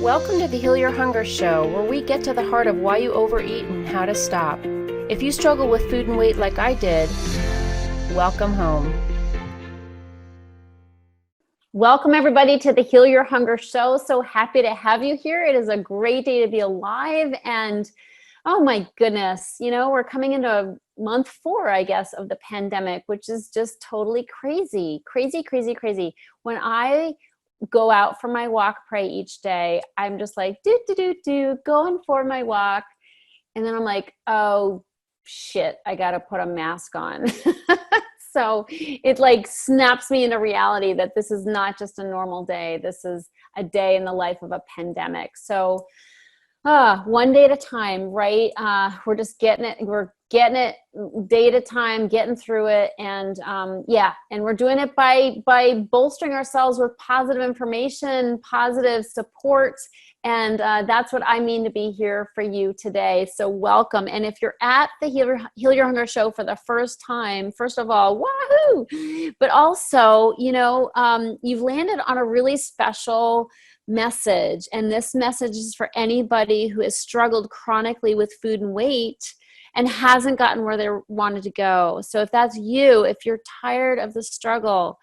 Welcome to the Heal Your Hunger Show, where we get to the heart of why you overeat and how to stop. If you struggle with food and weight like I did, welcome home. Welcome everybody to the Heal Your Hunger Show. So happy to have you here. It is a great day to be alive, and oh my goodness, we're coming into month 4, I guess, of the pandemic, which is just totally crazy. When I go out for my walk, pray each day, I'm just like, going for my walk. And then I'm like, oh shit, I got to put a mask on. So it like snaps me into reality that this is not just a normal day. This is a day in the life of a pandemic. So one day at a time, right? We're just getting it. We're getting it day at a time, getting through it. And and we're doing it by bolstering ourselves with positive information, positive support. And that's what I mean to be here for you today. So welcome. And if you're at the Heal Your Hunger Show for the first time, first of all, wahoo! But also, you've landed on a really special message. And this message is for anybody who has struggled chronically with food and weight and hasn't gotten where they wanted to go. So if that's you, if you're tired of the struggle,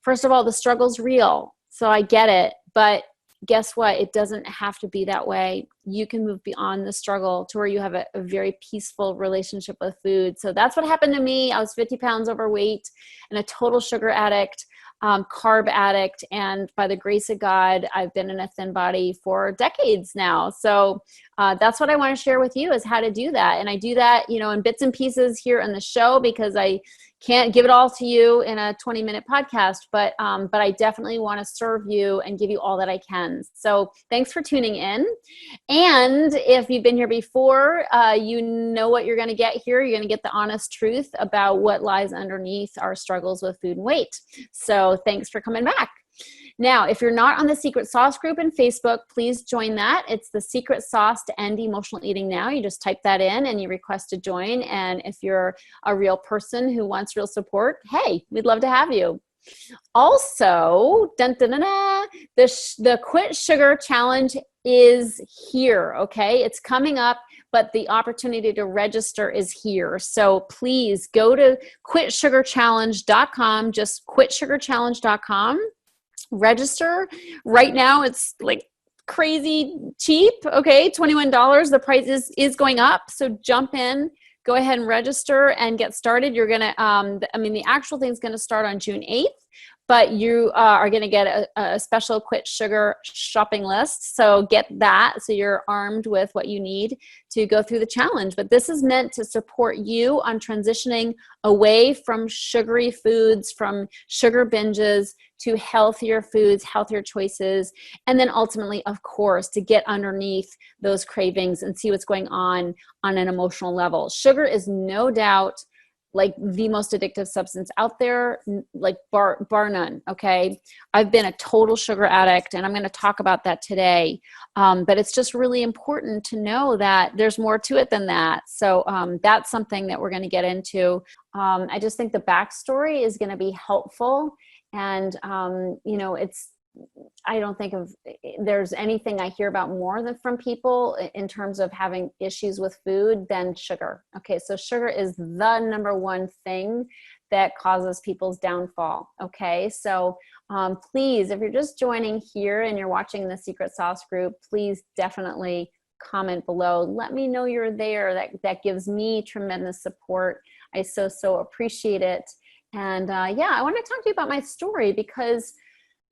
first of all, the struggle's real. So I get it. But guess what? It doesn't have to be that way. You can move beyond the struggle to where you have a very peaceful relationship with food. So that's what happened to me. I was 50 pounds overweight and a total sugar addict, carb addict. And by the grace of God, I've been in a thin body for decades now. So that's what I want to share with you is how to do that. And I do that, in bits and pieces here on the show because I can't give it all to you in a 20-minute podcast, but I definitely want to serve you and give you all that I can. So thanks for tuning in. And if you've been here before, you know what you're going to get here. You're going to get the honest truth about what lies underneath our struggles with food and weight. So thanks for coming back. Now, if you're not on the Secret Sauce group in Facebook, please join that. It's the Secret Sauce to End Emotional Eating Now. You just type that in and you request to join. And if you're a real person who wants real support, hey, we'd love to have you. Also, the Quit Sugar Challenge is here, okay? It's coming up, but the opportunity to register is here. So please go to quitsugarchallenge.com, just quitsugarchallenge.com. Register right now. It's like crazy cheap. Okay. $21. The price is going up. So jump in, go ahead and register and get started. You're going to, the actual thing is going to start on June 8th, but you are going to get a special Quit Sugar shopping list. So get that. So you're armed with what you need to go through the challenge. But this is meant to support you on transitioning away from sugary foods, from sugar binges to healthier foods, healthier choices. And then ultimately, of course, to get underneath those cravings and see what's going on an emotional level. Sugar is no doubt like the most addictive substance out there, like bar none, okay? I've been a total sugar addict, and I'm going to talk about that today. But it's just really important to know that there's more to it than that. So that's something that we're going to get into. I just think the backstory is going to be helpful. And, I don't think there's anything I hear about more than from people in terms of having issues with food than sugar. Okay, so sugar is the number one thing that causes people's downfall. Okay, so please, if you're just joining here and you're watching the Secret Sauce group, please definitely comment below. Let me know you're there. That gives me tremendous support. I so appreciate it. And I want to talk to you about my story because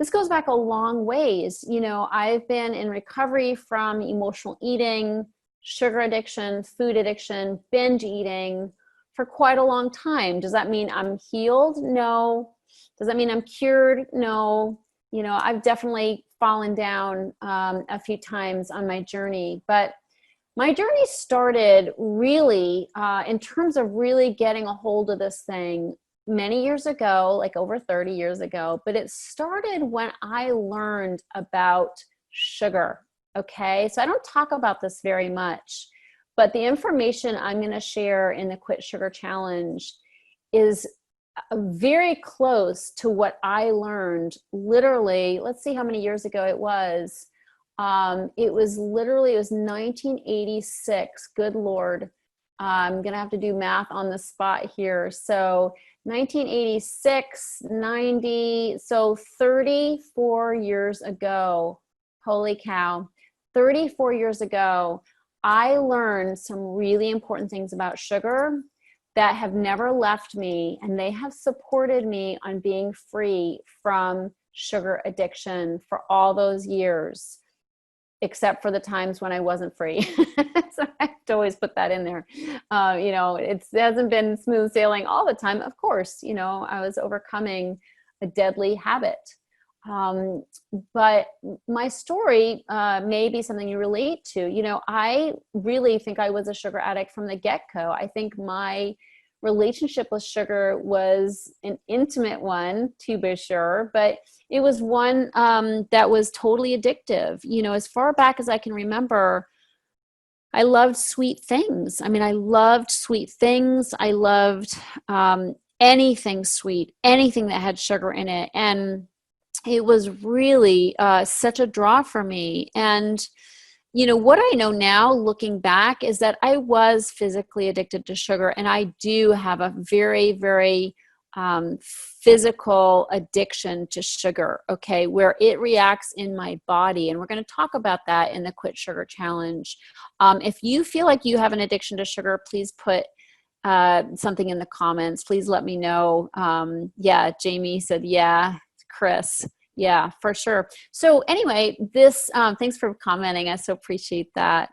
this goes back a long ways. I've been in recovery from emotional eating, sugar addiction, food addiction, binge eating for quite a long time. Does that mean I'm healed? No. Does that mean I'm cured? No. I've definitely fallen down a few times on my journey, but my journey started really in terms of really getting a hold of this thing many years ago, like over 30 years ago, but it started when I learned about sugar. Okay. So I don't talk about this very much, but the information I'm going to share in the Quit Sugar Challenge is very close to what I learned literally, let's see how many years ago it was, It was 1986. Good Lord. I'm going to have to do math on the spot here. So 1986, 90, so 34 years ago. Holy cow. 34 years ago, I learned some really important things about sugar that have never left me, and they have supported me on being free from sugar addiction for all those years, except for the times when I wasn't free. So I have to always put that in there. It hasn't been smooth sailing all the time. Of course, I was overcoming a deadly habit. But my story may be something you relate to. I really think I was a sugar addict from the get-go. I think my relationship with sugar was an intimate one, to be sure, but it was one that was totally addictive. As far back as I can remember, I loved sweet things. I mean, I loved sweet things. I loved anything sweet, anything that had sugar in it. And it was really such a draw for me. And what I know now looking back is that I was physically addicted to sugar, and I do have a very, very physical addiction to sugar, okay, where it reacts in my body. And we're going to talk about that in the Quit Sugar Challenge. If you feel like you have an addiction to sugar, please put something in the comments. Please let me know. Yeah, Jamie said, yeah, Chris. Yeah, for sure. So anyway, thanks for commenting. I so appreciate that.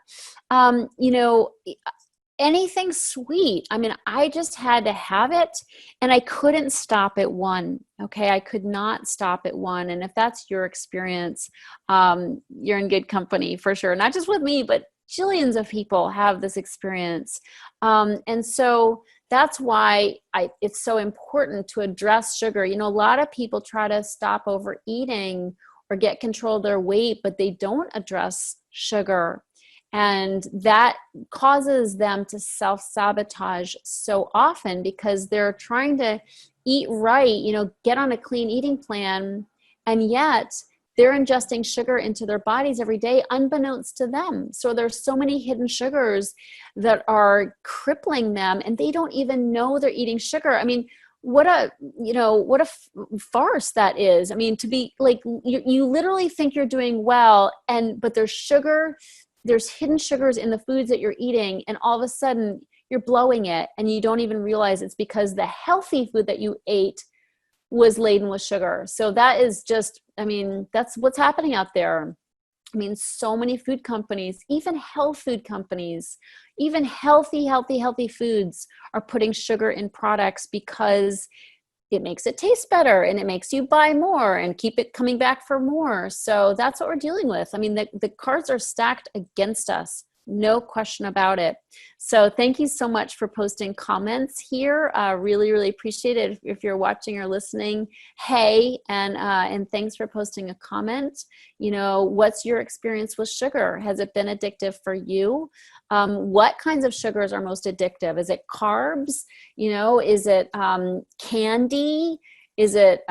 Anything sweet. I mean, I just had to have it, and I couldn't stop at one. Okay. I could not stop at one. And if that's your experience, you're in good company for sure. Not just with me, but jillions of people have this experience. And so that's why it's so important to address sugar. A lot of people try to stop overeating or get control of their weight, but they don't address sugar. And that causes them to self-sabotage so often because they're trying to eat right, get on a clean eating plan, and yet they're ingesting sugar into their bodies every day unbeknownst to them. So there's so many hidden sugars that are crippling them, and they don't even know they're eating sugar. I mean, what a farce that is. I mean, to be like, you literally think you're doing well, but there's hidden sugars in the foods that you're eating, and all of a sudden you're blowing it, and you don't even realize it's because the healthy food that you ate was laden with sugar. So that is just, that's what's happening out there. So many food companies, even health food companies, even healthy foods are putting sugar in products because it makes it taste better, and it makes you buy more and keep it coming back for more. So that's what we're dealing with. The cards are stacked against us. No question about it. So thank you so much for posting comments here. Really, really appreciate it. If you're watching or listening, hey, and thanks for posting a comment. What's your experience with sugar? Has it been addictive for you? What kinds of sugars are most addictive? Is it carbs? Is it candy? Is it,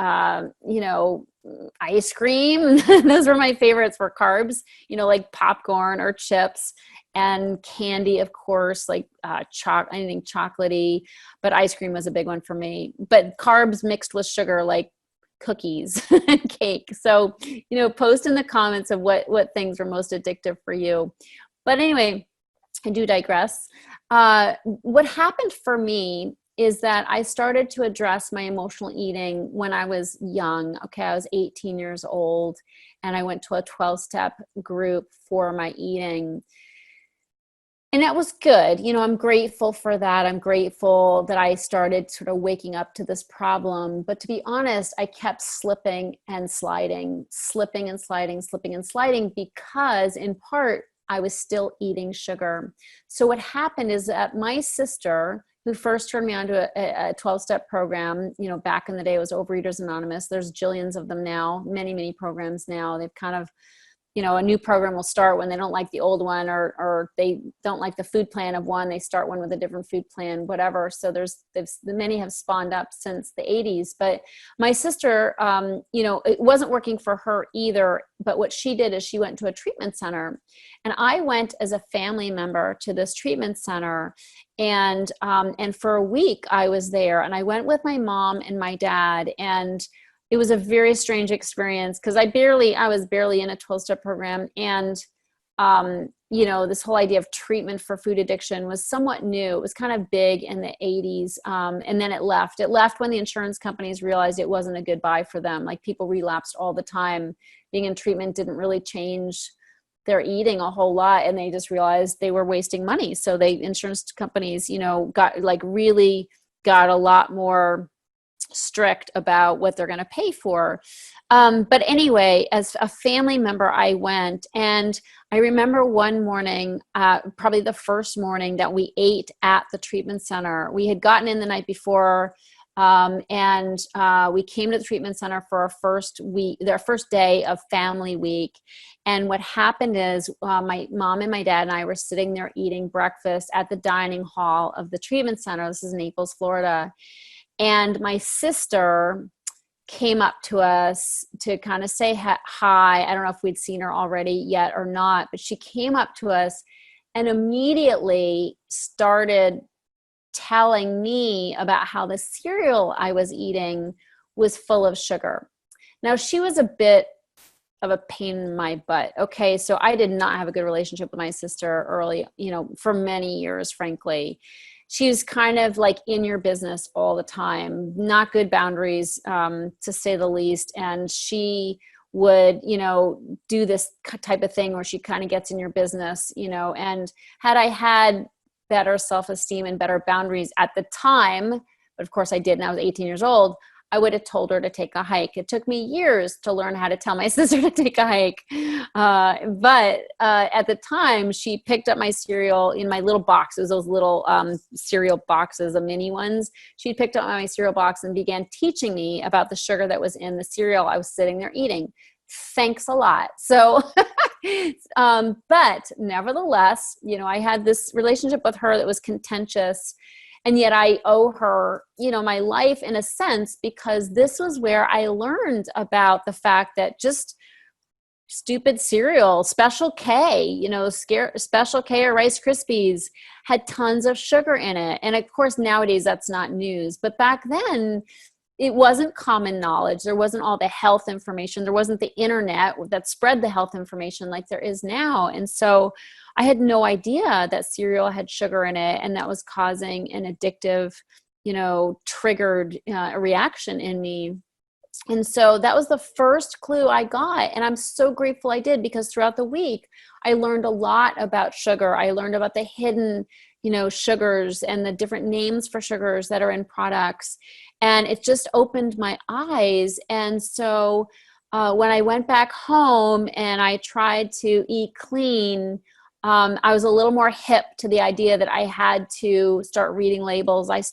ice cream? Those were my favorites for carbs, like popcorn or chips, and candy, of course, like anything chocolatey, but ice cream was a big one for me. But carbs mixed with sugar, like cookies and cake. So, post in the comments of what things are most addictive for you. But anyway, I do digress. What happened for me is that I started to address my emotional eating when I was young. Okay, I was 18 years old, and I went to a 12-step group for my eating. And that was good. I'm grateful for that. I'm grateful that I started sort of waking up to this problem. But to be honest, I kept slipping and sliding because in part, I was still eating sugar. So what happened is that my sister, who first turned me on to a 12-step program, back in the day, it was Overeaters Anonymous. There's jillions of them now, many, many programs now. They've kind of a new program will start when they don't like the old one, or they don't like the food plan of one, they start one with a different food plan, whatever. So many have spawned up since the 80s. But my sister, it wasn't working for her either. But what she did is she went to a treatment center, and I went as a family member to this treatment center. And for a week I was there, and I went with my mom and my dad, and it was a very strange experience because I was barely in a 12-step program. And, this whole idea of treatment for food addiction was somewhat new. It was kind of big in the 80s. And then it left when the insurance companies realized it wasn't a good buy for them. Like, people relapsed all the time. Being in treatment didn't really change their eating a whole lot. And they just realized they were wasting money. So insurance companies, got a lot more strict about what they're going to pay for. But anyway, as a family member, I went, and I remember one morning, probably the first morning that we ate at the treatment center. We had gotten in the night before, and we came to the treatment center for their first day of family week. And what happened is my mom and my dad and I were sitting there eating breakfast at the dining hall of the treatment center. This is Naples, Florida. And my sister came up to us to kind of say hi. I don't know if we'd seen her already yet or not, but she came up to us and immediately started telling me about how the cereal I was eating was full of sugar. Now, she was a bit of a pain in my butt. Okay. So I did not have a good relationship with my sister early, for many years, frankly. She was kind of like in your business all the time, not good boundaries, to say the least. And she would, do this type of thing where she kind of gets in your business, and had I had better self-esteem and better boundaries at the time, but of course I did, and I was 18 years old, I would have told her to take a hike. It took me years to learn how to tell my sister to take a hike. But at the time, she picked up my cereal in my little boxes, those little cereal boxes, the mini ones. She picked up my cereal box and began teaching me about the sugar that was in the cereal I was sitting there eating. Thanks a lot. So, but nevertheless, I had this relationship with her that was contentious. And yet I owe her, my life in a sense, because this was where I learned about the fact that just stupid cereal, Special K, Special K or Rice Krispies had tons of sugar in it. And of course, nowadays that's not news. But back then, it wasn't common knowledge. There wasn't all the health information. There wasn't the internet that spread the health information like there is now. And so I had no idea that cereal had sugar in it, and that was causing an addictive, triggered reaction in me. And so that was the first clue I got. And I'm so grateful I did, because throughout the week, I learned a lot about sugar. I learned about the hidden, sugars and the different names for sugars that are in products. And it just opened my eyes. And so when I went back home and I tried to eat clean, I was a little more hip to the idea that I had to start reading labels. I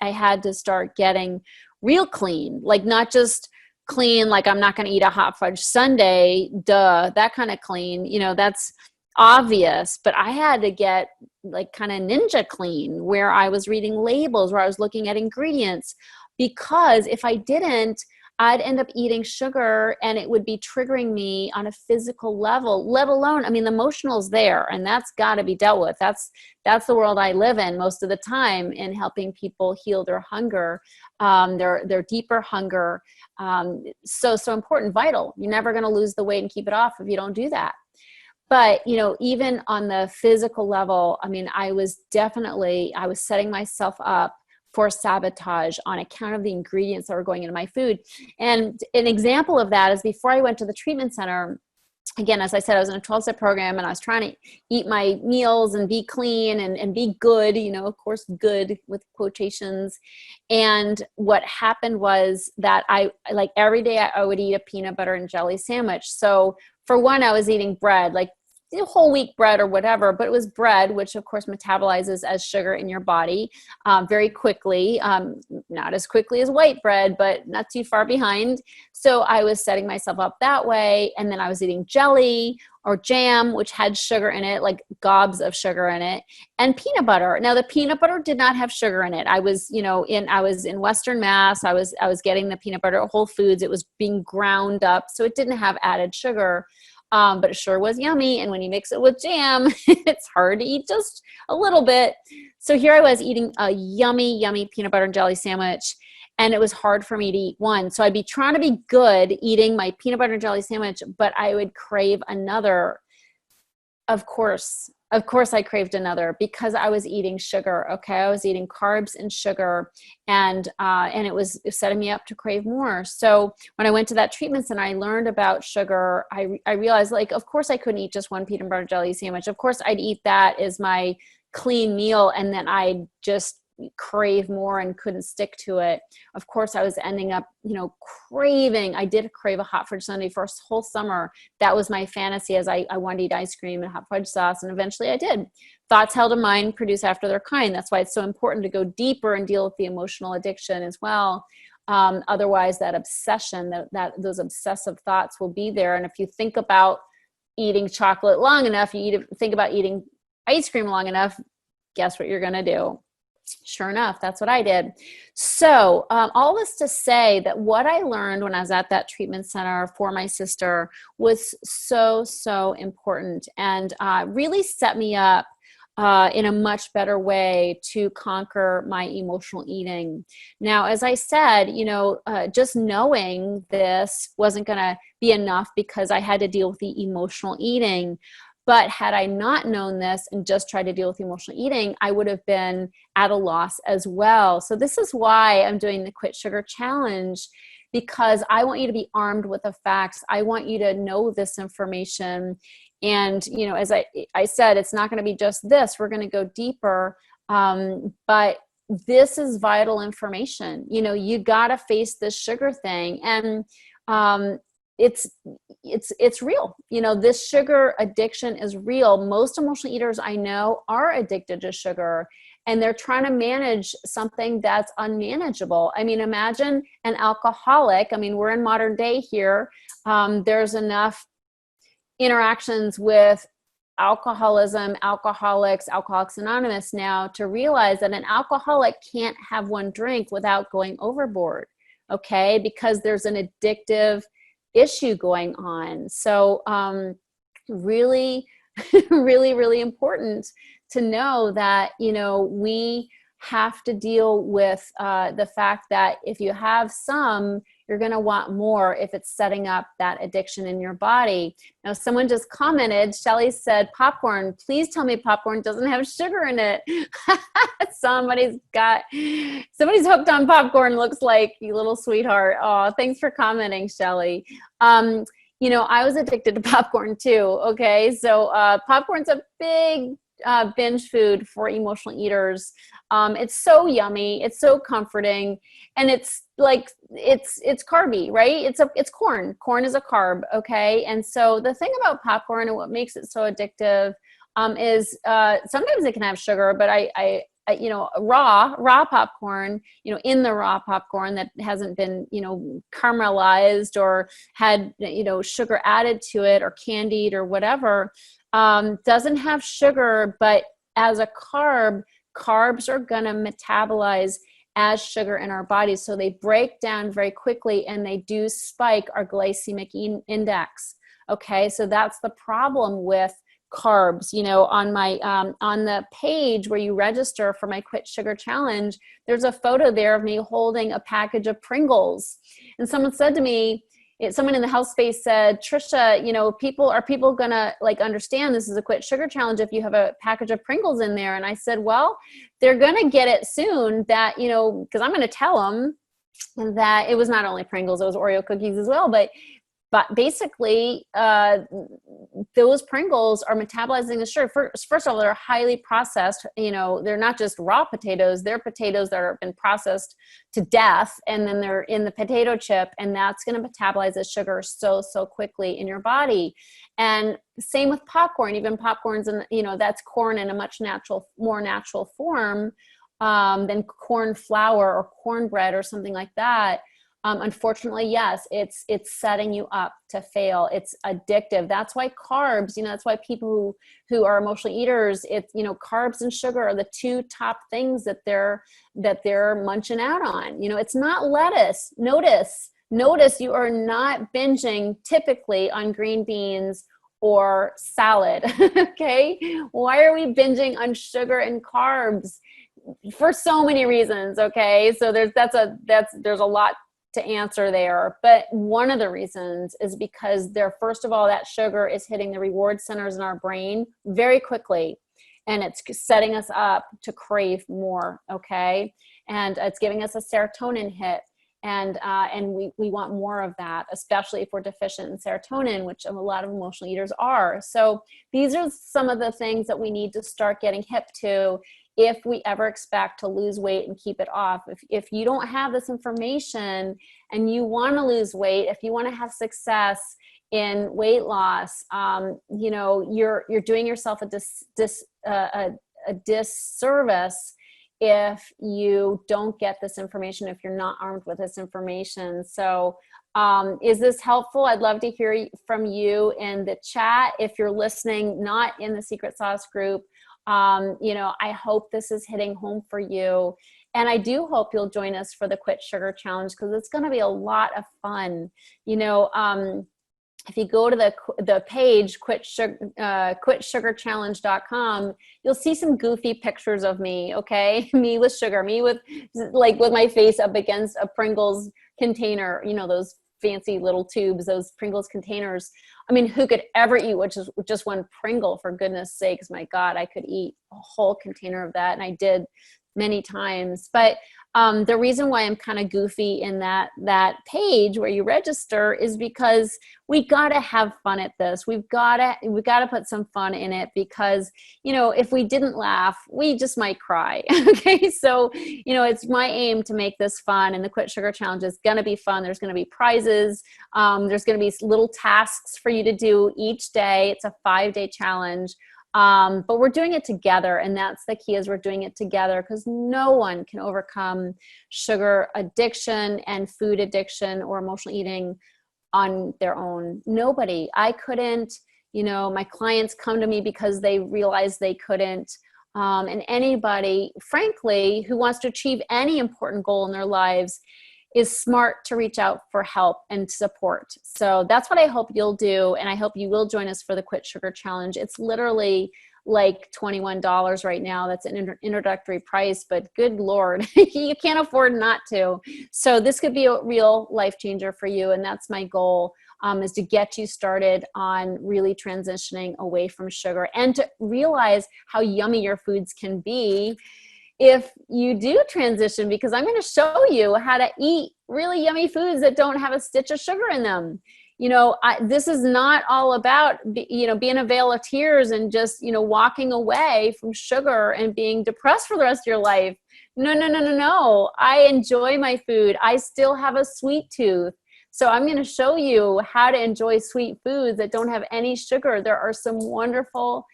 had to start getting real clean, like not just clean, like I'm not going to eat a hot fudge sundae, that kind of clean, that's obvious. But I had to get like kind of ninja clean, where I was reading labels, where I was looking at ingredients, because if I didn't, I'd end up eating sugar and it would be triggering me on a physical level, let alone, the emotional's there, and that's got to be dealt with. That's the world I live in most of the time, in helping people heal their hunger, their deeper hunger. So important, vital. You're never going to lose the weight and keep it off if you don't do that. But, even on the physical level, I was setting myself up for sabotage on account of the ingredients that were going into my food. And an example of that is before I went to the treatment center, again, as I said, I was in a 12-step program, and I was trying to eat my meals and be clean and be good, of course, good with quotations. And what happened was that I every day I would eat a peanut butter and jelly sandwich. So for one, I was eating bread, like whole wheat bread or whatever, but it was bread, which of course metabolizes as sugar in your body very quickly, not as quickly as white bread, but not too far behind. So I was setting myself up that way. And then I was eating jelly or jam, which had sugar in it, like gobs of sugar in it, and peanut butter. Now the peanut butter did not have sugar in it. I was, I was in Western Mass. I was getting the peanut butter at Whole Foods. It was being ground up, so it didn't have added sugar. But it sure was yummy. And when you mix it with jam, it's hard to eat just a little bit. So here I was eating a yummy, yummy peanut butter and jelly sandwich. And it was hard for me to eat one. So I'd be trying to be good eating my peanut butter and jelly sandwich, but I would crave another. Of course I craved another because I was eating sugar. Okay. I was eating carbs and sugar, and it was setting me up to crave more. So when I went to that treatment center, I learned about sugar. I realized, like, of course I couldn't eat just one peanut butter jelly sandwich. Of course I'd eat that as my clean meal, and then I'd just crave more and couldn't stick to it. Of course I was ending up, craving. I did crave a hot fudge sundae for a whole summer. That was my fantasy, as I wanted to eat ice cream and hot fudge sauce. And eventually I did. Thoughts held in mind produce after their kind. That's why it's so important to go deeper and deal with the emotional addiction as well. Otherwise that obsession, that those obsessive thoughts will be there. And if you think about eating chocolate long enough, think about eating ice cream long enough, guess what you're going to do? Sure enough, that's what I did. So all this to say that what I learned when I was at that treatment center for my sister was so, so important, and really set me up in a much better way to conquer my emotional eating. Now, as I said, just knowing this wasn't going to be enough because I had to deal with the emotional eating. But had I not known this and just tried to deal with emotional eating, I would have been at a loss as well. So this is why I'm doing the Quit Sugar Challenge, because I want you to be armed with the facts. I want you to know this information. And, as I said, it's not going to be just this. We're going to go deeper. But this is vital information. You got to face this sugar thing. And, it's real. This sugar addiction is real. Most emotional eaters I know are addicted to sugar, and they're trying to manage something that's unmanageable. I mean, imagine an alcoholic. I mean, we're in modern day here. There's enough interactions with alcoholism, alcoholics, Alcoholics Anonymous now to realize that an alcoholic can't have one drink without going overboard. Okay. Because there's an addictive issue going on. So really, really, really important to know that, we have to deal with the fact that if you have some, you're going to want more if it's setting up that addiction in your body. Now, someone just commented, Shelly said, popcorn, please tell me popcorn doesn't have sugar in it. Somebody's hooked on popcorn, looks like, you little sweetheart. Oh, thanks for commenting, Shelly. I was addicted to popcorn too. Okay. So popcorn's a big binge food for emotional eaters. It's so yummy. It's so comforting. And it's like, it's carby, right? It's corn. Corn is a carb. Okay. And so the thing about popcorn and what makes it so addictive is sometimes it can have sugar, but raw popcorn, in the raw popcorn that hasn't been, caramelized or had, sugar added to it or candied or whatever, doesn't have sugar, but as a carb, carbs are going to metabolize as sugar in our bodies. So they break down very quickly and they do spike our glycemic index. Okay. So that's the problem with carbs. On my, on the page where you register for my Quit Sugar Challenge, there's a photo there of me holding a package of Pringles. And someone in the health space said, Tricia, are people gonna understand this is a Quit Sugar Challenge if you have a package of Pringles in there? And I said, well, they're gonna get it soon that, because I'm gonna tell them that it was not only Pringles, it was Oreo cookies as well. But but basically, those Pringles are metabolizing the sugar. First of all, they're highly processed. You know, they're not just raw potatoes. They're potatoes that have been processed to death, and then they're in the potato chip, and that's going to metabolize the sugar so quickly in your body. And same with popcorn. Even popcorn's, and you know, that's corn in a much more natural form than corn flour or cornbread or something like that. Unfortunately, yes, it's setting you up to fail. It's addictive. That's why carbs, you know, that's why people who are emotional eaters, it's, you know, carbs and sugar are the two top things that they're munching out on. You know, it's not lettuce. Notice you are not binging typically on green beans or salad. Okay. Why are we binging on sugar and carbs? For so many reasons. Okay. So there's a lot to answer there. But one of the reasons is because first of all, that sugar is hitting the reward centers in our brain very quickly. And it's setting us up to crave more. Okay. And it's giving us a serotonin hit. And we want more of that, especially if we're deficient in serotonin, which a lot of emotional eaters are. So these are some of the things that we need to start getting hip to if we ever expect to lose weight and keep it off. If you don't have this information and you want to lose weight, if you want to have success in weight loss, you know, you're doing yourself a disservice if you don't get this information, if you're not armed with this information. So is this helpful? I'd love to hear from you in the chat. If you're listening, not in the Secret Sauce group, you know, I hope this is hitting home for you. And I do hope you'll join us for the Quit Sugar Challenge, because it's going to be a lot of fun. You know, if you go to the page, quitsugarchallenge.com, you'll see some goofy pictures of me, okay? Me with sugar, me with my face up against a Pringles container, you know, those fancy little tubes, those Pringles containers. I mean, who could ever eat just one Pringle, for goodness sakes? My God, I could eat a whole container of that, and I did many times. But the reason why I'm kind of goofy in that page where you register is because we got to have fun at this. We've got to put some fun in it, because, you know, if we didn't laugh, we just might cry. Okay. So, you know, it's my aim to make this fun, and the Quit Sugar Challenge is going to be fun. There's going to be prizes. There's going to be little tasks for you to do each day. It's a 5-day challenge. But we're doing it together, and that's the key, is we're doing it together, because no one can overcome sugar addiction and food addiction or emotional eating on their own. Nobody. I couldn't. You know, my clients come to me because they realize they couldn't. And anybody, frankly, who wants to achieve any important goal in their lives is smart to reach out for help and support. So that's what I hope you'll do. And I hope you will join us for the Quit Sugar Challenge. It's literally like $21 right now. That's an introductory price, but good Lord, you can't afford not to. So this could be a real life changer for you. And that's my goal, is to get you started on really transitioning away from sugar, and to realize how yummy your foods can be if you do transition, because I'm going to show you how to eat really yummy foods that don't have a stitch of sugar in them. You know, this is not all about, you know, being a veil of tears and just, you know, walking away from sugar and being depressed for the rest of your life. No. I enjoy my food. I still have a sweet tooth. So I'm going to show you how to enjoy sweet foods that don't have any sugar. There are some wonderful,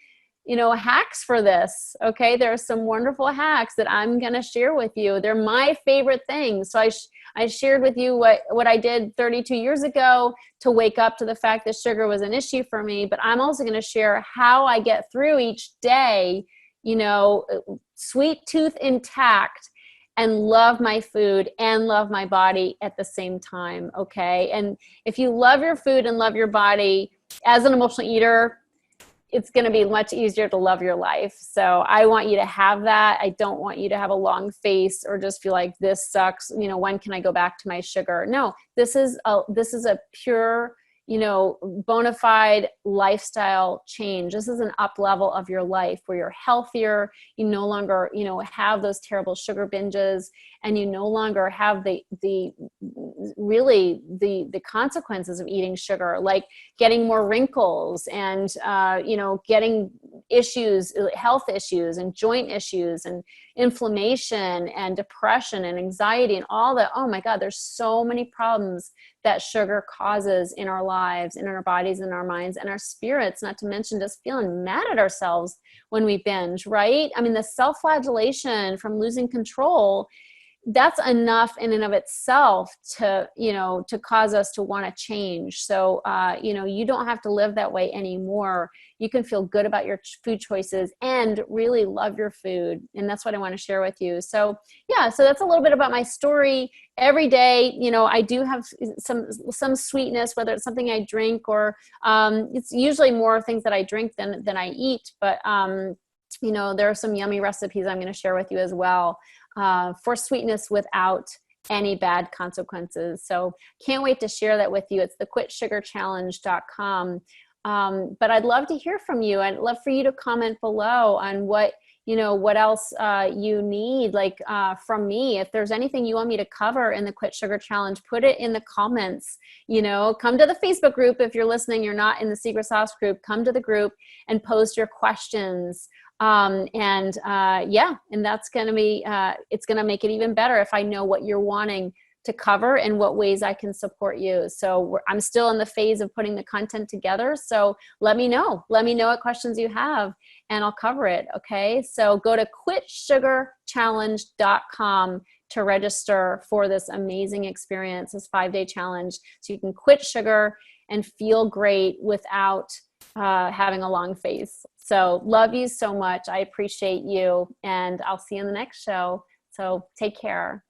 you know, hacks for this. Okay. There are some wonderful hacks that I'm going to share with you. They're my favorite things. So I shared with you what I did 32 years ago to wake up to the fact that sugar was an issue for me. But I'm also going to share how I get through each day, you know, sweet tooth intact, and love my food and love my body at the same time. Okay. And if you love your food and love your body as an emotional eater, it's going to be much easier to love your life. So I want you to have that. I don't want you to have a long face or just feel like this sucks. You know, when can I go back to my sugar? No, this is a pure, bona fide lifestyle change. This is an up level of your life where you're healthier. You no longer, have those terrible sugar binges, and you no longer have the consequences of eating sugar, like getting more wrinkles and, getting issues, health issues and joint issues and inflammation and depression and anxiety and all that. Oh my God, there's so many problems that sugar causes in our lives, in our bodies, in our minds, and our spirits, not to mention just feeling mad at ourselves when we binge, right? I mean, the self-flagellation from losing control, that's enough in and of itself to cause us to want to change. So, you don't have to live that way anymore. You can feel good about your food choices and really love your food. And that's what I want to share with you. So so that's a little bit about my story. Every day, I do have some sweetness, whether it's something I drink or it's usually more things that I drink than I eat. But, there are some yummy recipes I'm going to share with you as well. For sweetness without any bad consequences. So can't wait to share that with you. It's the quitsugarchallenge.com. But I'd love to hear from you. I'd love for you to comment below on what else you need, from me. If there's anything you want me to cover in the Quit Sugar Challenge, put it in the comments. Come to the Facebook group. If you're listening, you're not in the Secret Sauce group, come to the group and post your questions. And that's going to be, it's going to make it even better if I know what you're wanting to cover and what ways I can support you. So I'm still in the phase of putting the content together. So let me know what questions you have and I'll cover it. Okay. So go to quitsugarchallenge.com to register for this amazing experience, this 5-day challenge. So you can quit sugar and feel great without having a long face. So love you so much. I appreciate you, and I'll see you in the next show. So take care.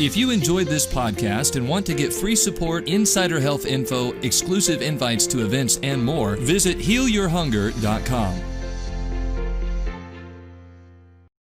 If you enjoyed this podcast and want to get free support, insider health info, exclusive invites to events, and more, visit healyourhunger.com.